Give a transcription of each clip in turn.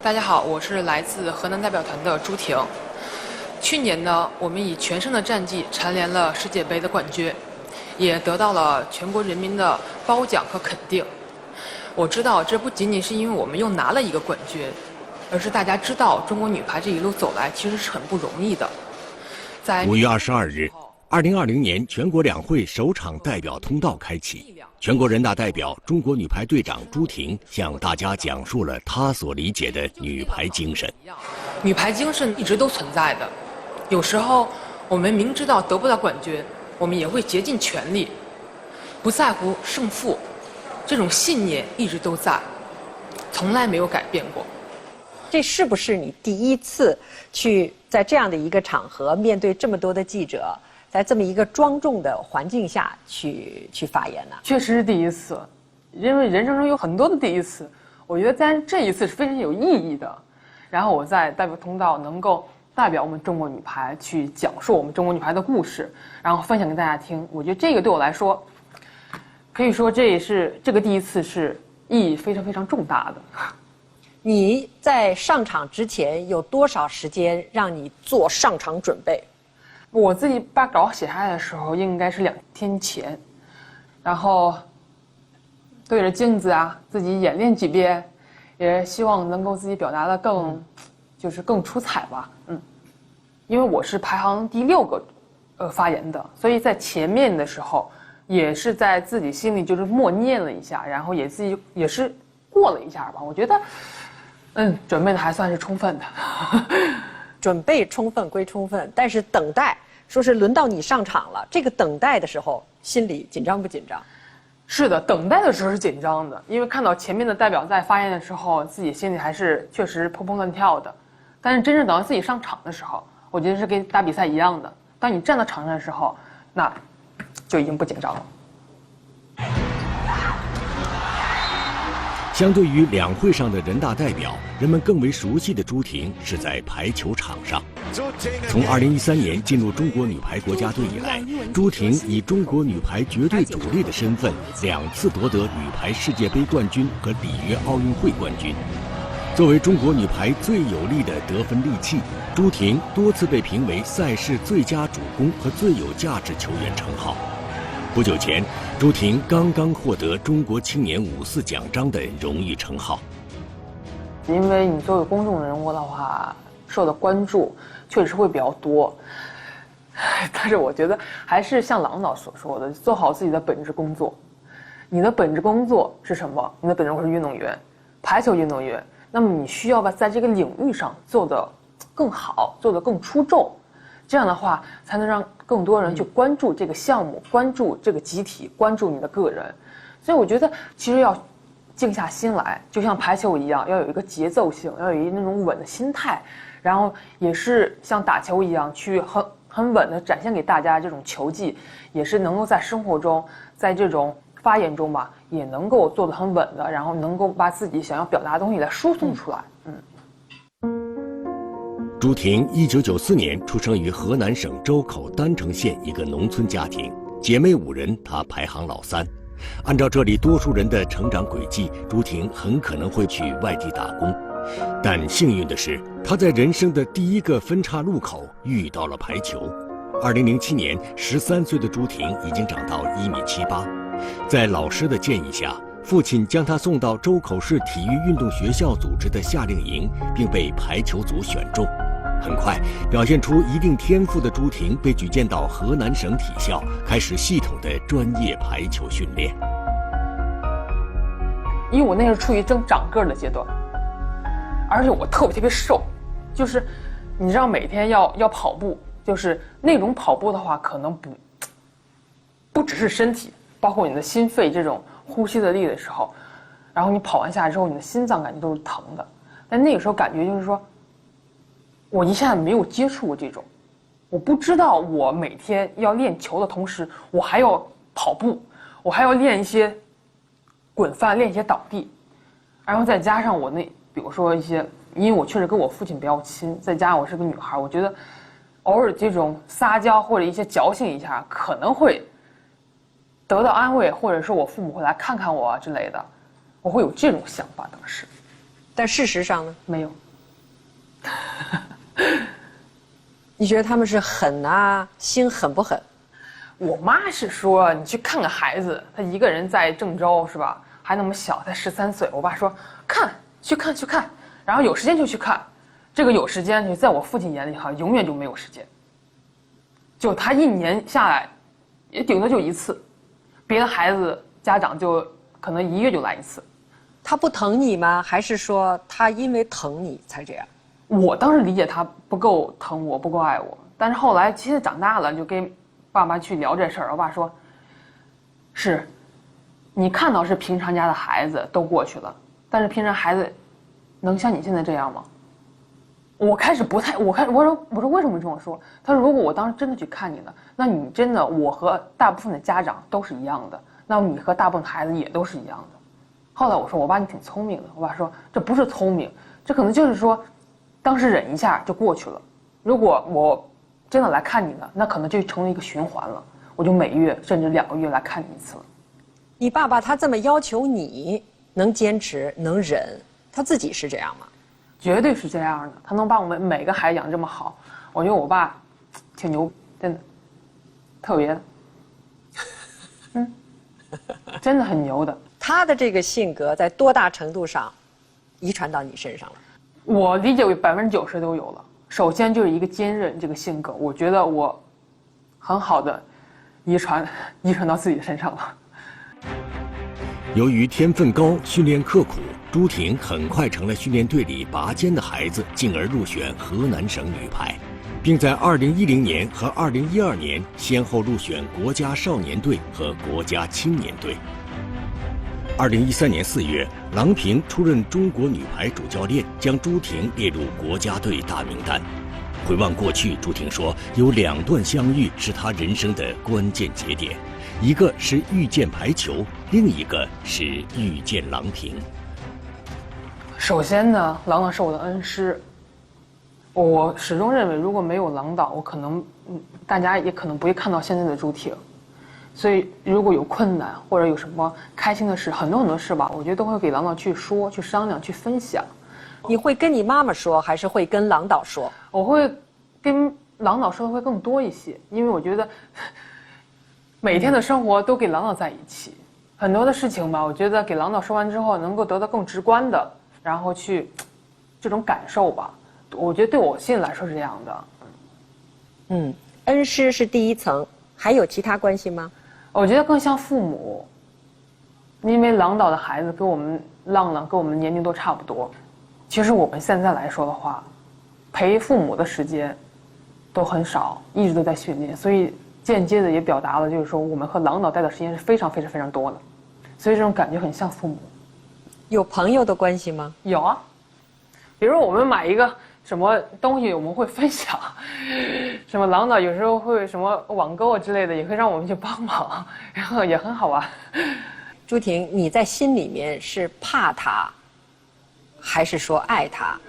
大家好，我是来自河南代表团的朱婷。去年呢，我们以全胜的战绩蝉联了世界杯的冠军，也得到了全国人民的褒奖和肯定。我知道这不仅仅是因为我们又拿了一个冠军，而是大家知道中国女排这一路走来其实是很不容易的。在5月22日，2020年全国两会首场代表通道开启。全国人大代表、中国女排队长朱婷向大家讲述了她所理解的女排精神。女排精神一直都存在的，有时候我们明知道得不到冠军，我们也会竭尽全力，不在乎胜负，这种信念一直都在，从来没有改变过。这是不是你第一次去在这样的一个场合，面对这么多的记者，在这么一个庄重的环境下去发言呢？确实是第一次，因为人生中有很多的第一次，我觉得咱这一次是非常有意义的。然后我在代表通道能够代表我们中国女排去讲述我们中国女排的故事，然后分享给大家听。我觉得这个对我来说，可以说这个第一次是意义非常非常重大的。你在上场之前有多少时间让你做上场准备？我自己把稿写下来的时候，应该是2天前，然后对着镜子啊，自己演练几遍，也希望能够自己表达的更出彩吧。因为我是排行第6个发言的，所以在前面的时候，也是在自己心里就是默念了一下，然后也自己也是过了一下吧。我觉得，准备的还算是充分的。准备充分归充分，但是等待，说是轮到你上场了，这个等待的时候，心里紧张不紧张？是的，等待的时候是紧张的，因为看到前面的代表在发言的时候，自己心里还是确实砰砰乱跳的。但是真正等到自己上场的时候，我觉得是跟打比赛一样的。当你站到场上的时候，那就已经不紧张了。相对于两会上的人大代表，人们更为熟悉的朱婷是在排球场上。从2013年进入中国女排国家队以来，朱婷以中国女排绝对主力的身份2次夺得女排世界杯冠军和里约奥运会冠军。作为中国女排最有力的得分利器，朱婷多次被评为赛事最佳主攻和最有价值球员称号。不久前，朱婷刚刚获得中国青年54奖章的荣誉称号。因为你作为公众人物的话，受的关注确实会比较多，但是我觉得还是像郎导所说的，做好自己的本职工作。你的本职工作是什么？你的本职工作是运动员，排球运动员。那么你需要在这个领域上做得更好，做得更出众，这样的话才能让更多人去关注这个项目，关注这个集体，关注你的个人。所以我觉得其实要静下心来，就像排球一样，要有一个节奏性，要有那种稳的心态，然后也是像打球一样去很稳的展现给大家这种球技，也是能够在生活中，在这种发言中吧，也能够做得很稳的，然后能够把自己想要表达的东西来输送出来。朱婷1994年出生于河南省周口郸城县一个农村家庭，姐妹5人，她排行老3。按照这里多数人的成长轨迹，朱婷很可能会去外地打工，但幸运的是，她在人生的第一个分岔路口遇到了排球。2007年，13岁的朱婷已经长到1.78米，在老师的建议下，父亲将她送到周口市体育运动学校组织的夏令营，并被排球组选中。很快，表现出一定天赋的朱婷被举荐到河南省体校，开始系统的专业排球训练。因为我那是处于正长个儿的阶段，而且我特别瘦，就是你知道每天要跑步，就是那种跑步的话，可能不只是身体，包括你的心肺这种呼吸的力的时候，然后你跑完下来之后，你的心脏感觉都是疼的。但那个时候感觉就是说，我一下子没有接触过这种，我不知道我每天要练球的同时，我还要跑步，我还要练一些滚翻，练一些倒地，然后再加上我比如说一些，因为我确实跟我父亲比较亲，再加上我是个女孩，我觉得偶尔这种撒娇或者一些矫情一下，可能会得到安慰，或者是我父母会来看看我啊之类的，我会有这种想法当时。但事实上呢？没有。你觉得他们是狠啊，心狠不狠？我妈是说你去看看孩子，他一个人在郑州是吧？还那么小，才13岁。我爸说去看，然后有时间就去看。这个有时间，就在我父亲眼里哈，永远就没有时间。就他1年下来，也顶多就1次，别的孩子家长就可能1月就来1次。他不疼你吗？还是说他因为疼你才这样？我当时理解他不够疼我，不够爱我，但是后来现在长大了，就跟爸妈去聊这事儿。我爸说：“是，你看到是平常家的孩子都过去了，但是平常孩子能像你现在这样吗？”我开始不太，我说为什么这么说？他说：“如果我当时真的去看你了，那你真的我和大部分的家长都是一样的，那你和大部分孩子也都是一样的。”后来我说：“我爸你挺聪明的。”我爸说：“这不是聪明，这可能就是说。”当时忍一下就过去了，如果我真的来看你了，那可能就成为一个循环了，我就每月甚至2个月来看你1次了。你爸爸他这么要求你能坚持能忍，他自己是这样吗？绝对是这样的，他能把我们每个孩子养这么好，我觉得我爸挺牛，真的，特别的，真的很牛的。他的这个性格在多大程度上遗传到你身上了？我理解为90%都有了。首先就是一个坚韧这个性格，我觉得我很好的遗传到自己身上了。由于天分高、训练刻苦，朱婷很快成了训练队里拔尖的孩子，进而入选河南省女排，并在2010年和2012年先后入选国家少年队和国家青年队。2013年4月，郎平出任中国女排主教练，将朱婷列入国家队大名单。回望过去，朱婷说，有2段相遇是她人生的关键节点，一个是遇见排球，另一个是遇见郎平。首先呢，郎导是我的恩师，我始终认为，如果没有郎导，我可能，大家也可能不会看到现在的朱婷。所以，如果有困难或者有什么开心的事，很多事吧，我觉得都会给郎导去说、去商量、去分享。你会跟你妈妈说，还是会跟郎导说？我会跟郎导说的会更多一些，因为我觉得每天的生活都跟郎导在一起，很多的事情吧，我觉得给郎导说完之后，能够得到更直观的，然后去这种感受吧。我觉得对我心里来说是这样的。恩师是第一层，还有其他关系吗？我觉得更像父母，因为郎导的孩子跟我们浪跟我们年龄都差不多。其实我们现在来说的话，陪父母的时间都很少，一直都在训练，所以间接的也表达了，就是说我们和郎导待的时间是非常多的，所以这种感觉很像父母。有朋友的关系吗？有啊，比如说我们买一个什么东西，我们会分享，什么郎导有时候会什么网购之类的，也会让我们去帮忙，然后也很好玩。朱婷，你在心里面是怕他，还是说爱他，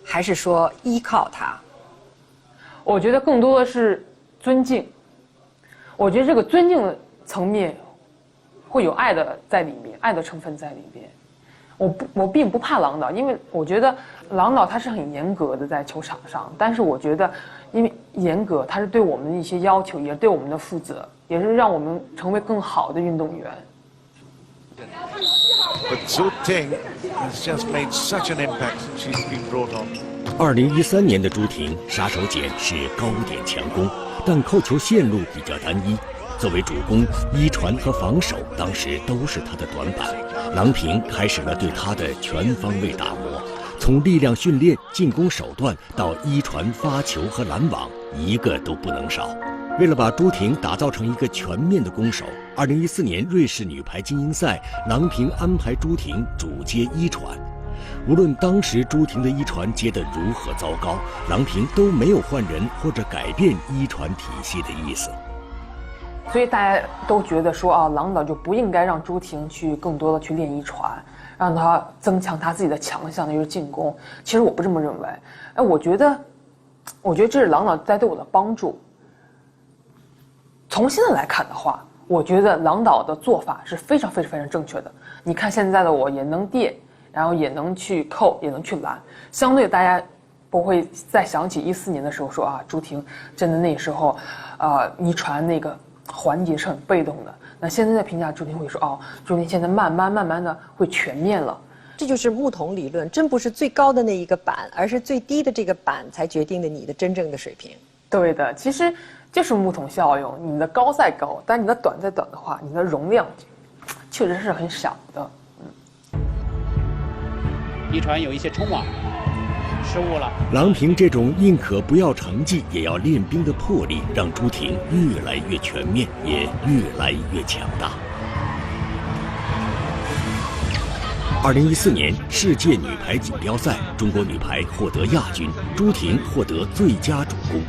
还是说依靠他？我觉得更多的是尊敬。我觉得这个尊敬的层面会有爱的在里面，爱的成分在里面。我并不怕郎导，因为我觉得郎导他是很严格的在球场上，但是我觉得因为严格，他是对我们的一些要求，也对我们的负责，也是让我们成为更好的运动员。But Zhu Ting has just made such an impact since she's been brought on. 2013年的朱婷杀手锏是高点强攻，但扣球线路比较单一。作为主攻，一传和防守当时都是他的短板。郎平开始了对他的全方位打磨，从力量训练、进攻手段到一传、发球和拦网，一个都不能少。为了把朱婷打造成一个全面的攻手，2014年瑞士女排精英赛，郎平安排朱婷主接一传。无论当时朱婷的一传接得如何糟糕，郎平都没有换人或者改变一传体系的意思。所以大家都觉得说啊，郎导就不应该让朱婷去更多的去练一传，让他增强他自己的强项，那就是进攻。其实我不这么认为，我觉得这是郎导在对我的帮助。从现在来看的话，我觉得郎导的做法是非常正确的。你看现在的我也能垫，然后也能去扣，也能去拦。相对大家不会再想起14年的时候说啊，朱婷真的那时候，遗传那个环节是很被动的。那现在的评价朱婷会说，哦，朱婷现在慢慢的会全面了。这就是木桶理论，真不是最高的那一个板，而是最低的这个板才决定了你的真正的水平。对的，其实就是木桶效应，你的高再高，但你的短再短的话，你的容量确实是很小的。遗传有一些冲网，失误了。郎平这种宁可不要成绩也要练兵的魄力，让朱婷越来越全面，也越来越强大。2014年世界女排锦标赛，中国女排获得亚军，朱婷获得最佳主攻。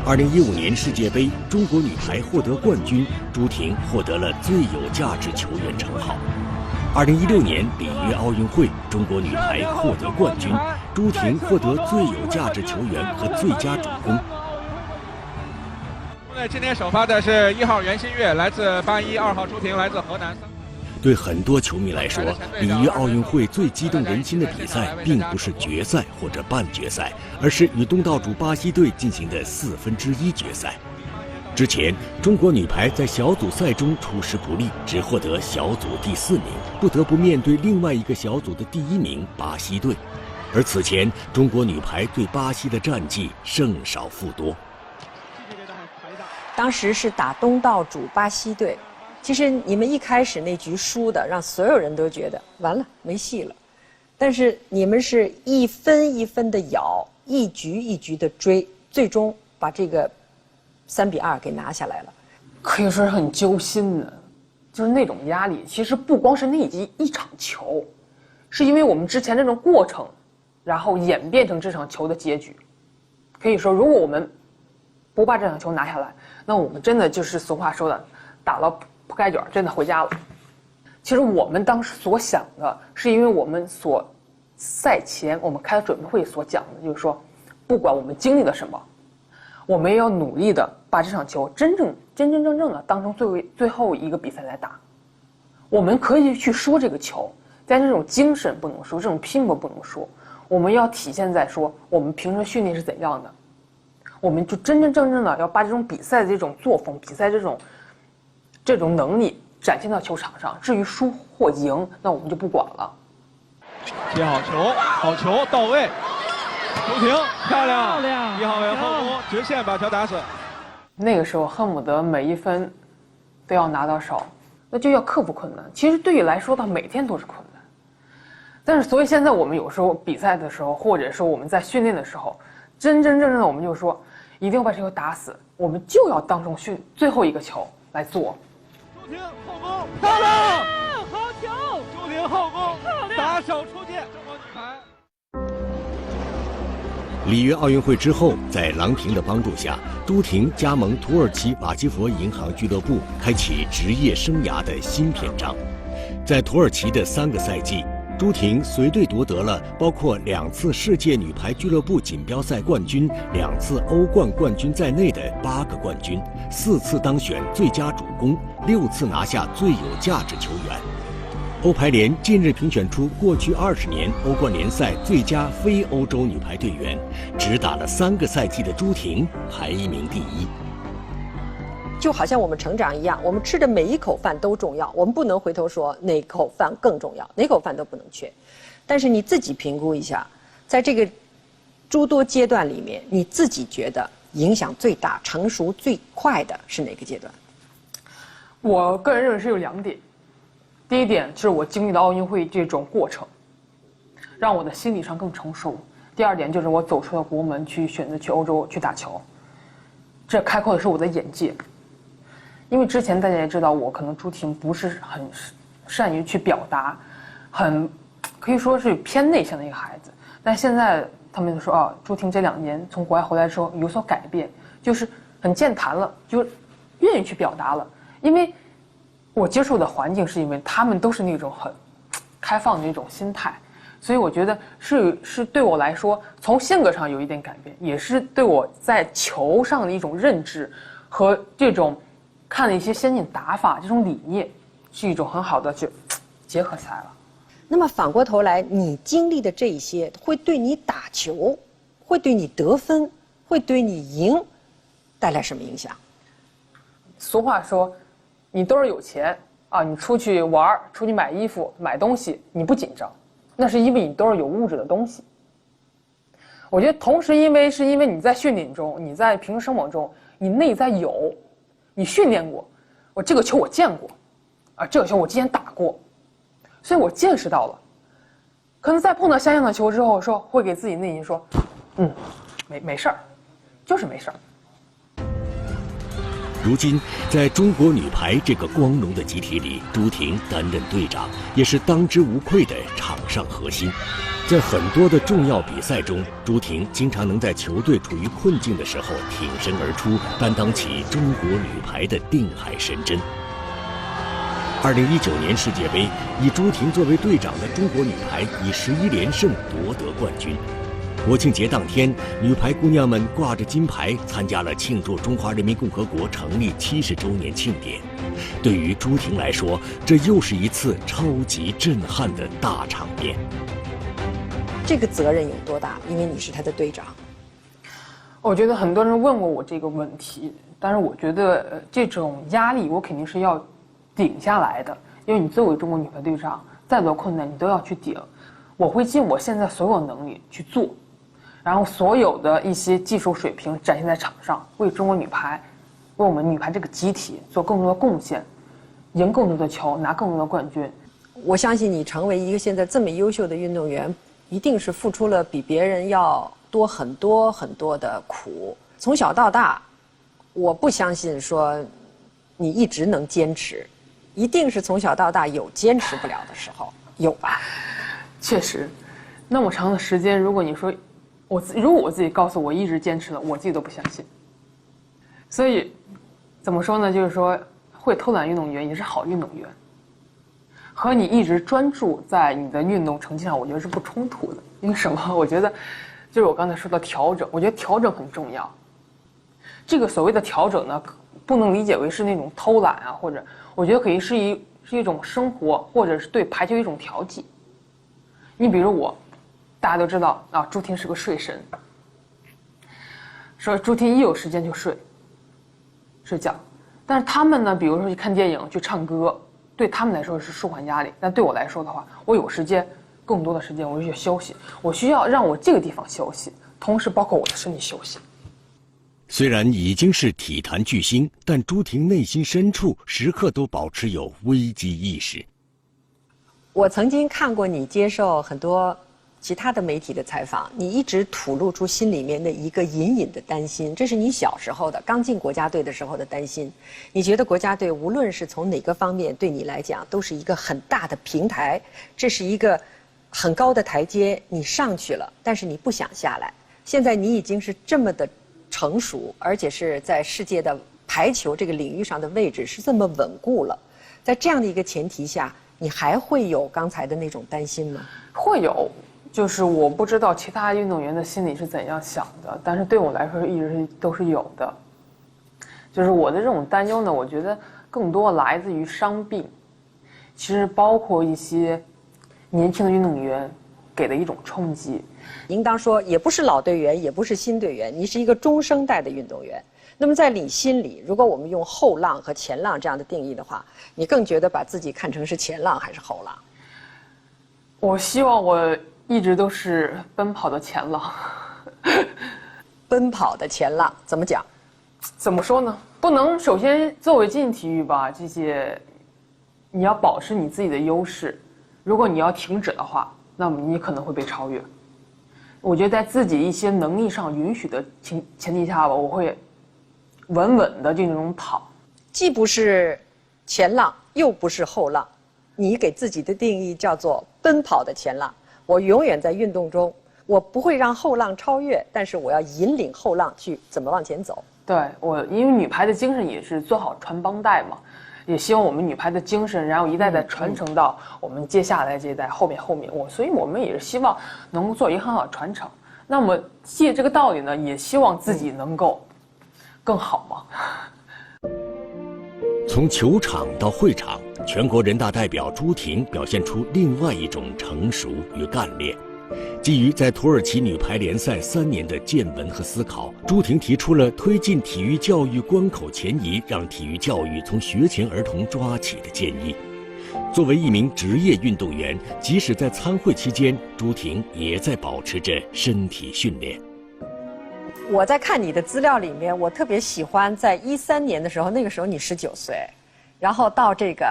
2015年世界杯，中国女排获得冠军，朱婷获得了最有价值球员称号。2016年里约奥运会，中国女排获得冠军，朱婷获得最有价值球员和最佳主攻。今天首发的是1号袁心玥，来自81；2号朱婷，来自河南。对很多球迷来说，里约奥运会最激动人心的比赛，并不是决赛或者半决赛，而是与东道主巴西队进行的1/4决赛。之前，中国女排在小组赛中出师不利，只获得小组第4名，不得不面对另外一个小组的第1名巴西队。而此前，中国女排对巴西的战绩胜少负多。当时是打东道主巴西队。其实你们一开始那局输的，让所有人都觉得完了没戏了。但是你们是一分一分的咬，一局一局的追，最终把这个3-2给拿下来了。可以说是很揪心的，就是那种压力。其实不光是那一场球，是因为我们之前这种过程，然后演变成这场球的结局。可以说，如果我们不把这场球拿下来，那我们真的就是俗话说的，打了铺盖卷，真的回家了。其实我们当时所想的，是因为我们赛前我们开准备会所讲的，就是说，不管我们经历了什么，我们也要努力的把这场球真正的当成最后一个比赛来打。我们可以去说这个球，但这种精神不能说，这种拼搏不能说，我们要体现在说我们平时训练是怎样的，我们就真正的要把这种比赛的这种作风，比赛这种能力展现到球场上。至于输或赢，那我们就不管了。接好球，好球到位，朱婷漂亮，1号位后攻直线把球打死。那个时候恨不得每一分都要拿到手，那就要克服困难。其实对于来说，到每天都是困难。但是所以现在我们有时候比赛的时候，或者说我们在训练的时候，真正的我们就说，一定要把这球打死，我们就要当中最后一个球来做。朱婷后攻漂亮，好球！朱婷后攻打手出界，中国女排。里约奥运会之后，在郎平的帮助下，朱婷加盟土耳其瓦基佛银行俱乐部，开启职业生涯的新篇章。在土耳其的3个赛季，朱婷随队夺得了包括2次世界女排俱乐部锦标赛冠军、2次欧冠冠军在内的8个冠军，4次当选最佳主攻，6次拿下最有价值球员。欧排联近日评选出过去20年欧冠联赛最佳非欧洲女排队员，只打了3个赛季的朱婷排名第1。就好像我们成长一样，我们吃的每一口饭都重要，我们不能回头说哪口饭更重要，哪口饭都不能缺。但是你自己评估一下，在这个诸多阶段里面，你自己觉得影响最大、成熟最快的是哪个阶段？我个人认为是有2点。第一点是我经历了奥运会这种过程，让我的心理上更成熟。第2点就是我走出了国门，去选择去欧洲去打球，这开阔的是我的眼界。因为之前大家也知道，我可能朱婷不是很善于去表达，可以说是偏内向的一个孩子。但现在他们就说朱婷这2年从国外回来之后有所改变，就是很健谈了，就愿意去表达了。因为我接触的环境是因为他们都是那种很开放的那种心态，所以我觉得是对我来说，从性格上有一点改变，也是对我在球上的一种认知和这种看了一些先进打法，这种理念是一种很好的就结合起来了。那么反过头来，你经历的这一些会对你打球，会对你得分，会对你赢带来什么影响？俗话说，你兜里有钱啊，你出去玩，出去买衣服、买东西，你不紧张，那是因为你兜里有物质的东西。我觉得同时是因为你在训练中，你在平时生活中，你内在有，你训练过，我这个球我见过，啊，这个球我之前打过，所以我见识到了。可能在碰到相应的球之后，会给自己内心说，没事儿，就是没事儿。如今，在中国女排这个光荣的集体里，朱婷担任队长，也是当之无愧的场上核心。在很多的重要比赛中，朱婷经常能在球队处于困境的时候挺身而出，担当起中国女排的定海神针。2019年世界杯，以朱婷作为队长的中国女排以11连胜夺得冠军。国庆节当天，女排姑娘们挂着金牌参加了庆祝中华人民共和国成立70周年庆典。对于朱婷来说，这又是一次超级震撼的大场面。这个责任有多大？因为你是她的队长。我觉得很多人问过我这个问题，但是我觉得这种压力我肯定是要顶下来的，因为你作为中国女排队长，再多困难你都要去顶。我会尽我现在所有能力去做，然后所有的一些技术水平展现在场上，为中国女排，为我们女排这个集体做更多的贡献，赢更多的球，拿更多的冠军。我相信你成为一个现在这么优秀的运动员，一定是付出了比别人要多很多很多的苦。从小到大，我不相信说你一直能坚持，一定是从小到大有坚持不了的时候，有吧？确实，那么长的时间，如果你说如果我自己告诉我一直坚持了，我自己都不相信。所以怎么说呢？就是说，会偷懒运动员也是好运动员，和你一直专注在你的运动成绩上，我觉得是不冲突的。因为什么？我觉得就是我刚才说的调整，我觉得调整很重要。这个所谓的调整呢，不能理解为是那种偷懒啊，或者我觉得可以是一种生活，或者是对排球一种调剂。你比如我，大家都知道啊，朱婷是个睡神，说朱婷一有时间就睡觉，但是他们呢，比如说去看电影、去唱歌，对他们来说是舒缓压力，但对我来说的话，我有时间，更多的时间我就去休息，我需要让我这个地方休息，同时包括我的身体休息。虽然已经是体坛巨星，但朱婷内心深处时刻都保持有危机意识。我曾经看过你接受很多其他的媒体的采访，你一直吐露出心里面的一个隐隐的担心，这是你小时候的刚进国家队的时候的担心。你觉得国家队无论是从哪个方面对你来讲都是一个很大的平台，这是一个很高的台阶，你上去了，但是你不想下来。现在你已经是这么的成熟，而且是在世界的排球这个领域上的位置是这么稳固了，在这样的一个前提下，你还会有刚才的那种担心吗？会有，就是我不知道其他运动员的心里是怎样想的，但是对我来说一直都是有的。就是我的这种担忧呢，我觉得更多来自于伤病，其实包括一些年轻的运动员给的一种冲击。应当说，也不是老队员，也不是新队员，你是一个中生代的运动员。那么在你心里，如果我们用后浪和前浪这样的定义的话，你更觉得把自己看成是前浪还是后浪？我希望我一直都是奔跑的前浪。奔跑的前浪怎么讲？怎么说呢？不能首先作为竞技体育吧，这些你要保持你自己的优势。如果你要停止的话，那么你可能会被超越。我觉得在自己一些能力上允许的前提下吧，我会稳稳的就那种跑，既不是前浪，又不是后浪，你给自己的定义叫做奔跑的前浪。我永远在运动中，我不会让后浪超越，但是我要引领后浪去怎么往前走。对，因为女排的精神也是做好传帮带嘛，也希望我们女排的精神，然后一代代传承到我们接下来这一代后面，所以我们也是希望能够做一个很好的传承。那么借这个道理呢，也希望自己能够更好嘛。从球场到会场，全国人大代表朱婷表现出另外一种成熟与干练。基于在土耳其女排联赛3年的见闻和思考，朱婷提出了推进体育教育关口前移，让体育教育从学前儿童抓起的建议。作为一名职业运动员，即使在参会期间，朱婷也在保持着身体训练。我在看你的资料里面，我特别喜欢在13年的时候，那个时候你19岁，然后到这个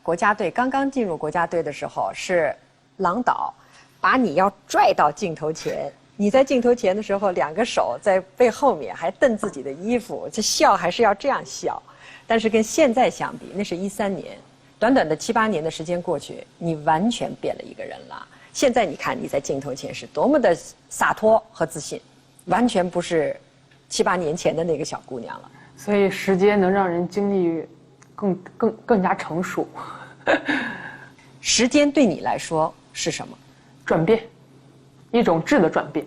国家队刚刚进入国家队的时候，是郎导把你要拽到镜头前，你在镜头前的时候，2个手在背后面还蹬自己的衣服，这笑还是要这样笑。但是跟现在相比，那是13年，短短的7、8年的时间过去，你完全变了一个人了。现在你看你在镜头前是多么的洒脱和自信，完全不是7、8年前的那个小姑娘了。所以时间能让人经历更加成熟。时间对你来说是什么？转变，一种质的转变。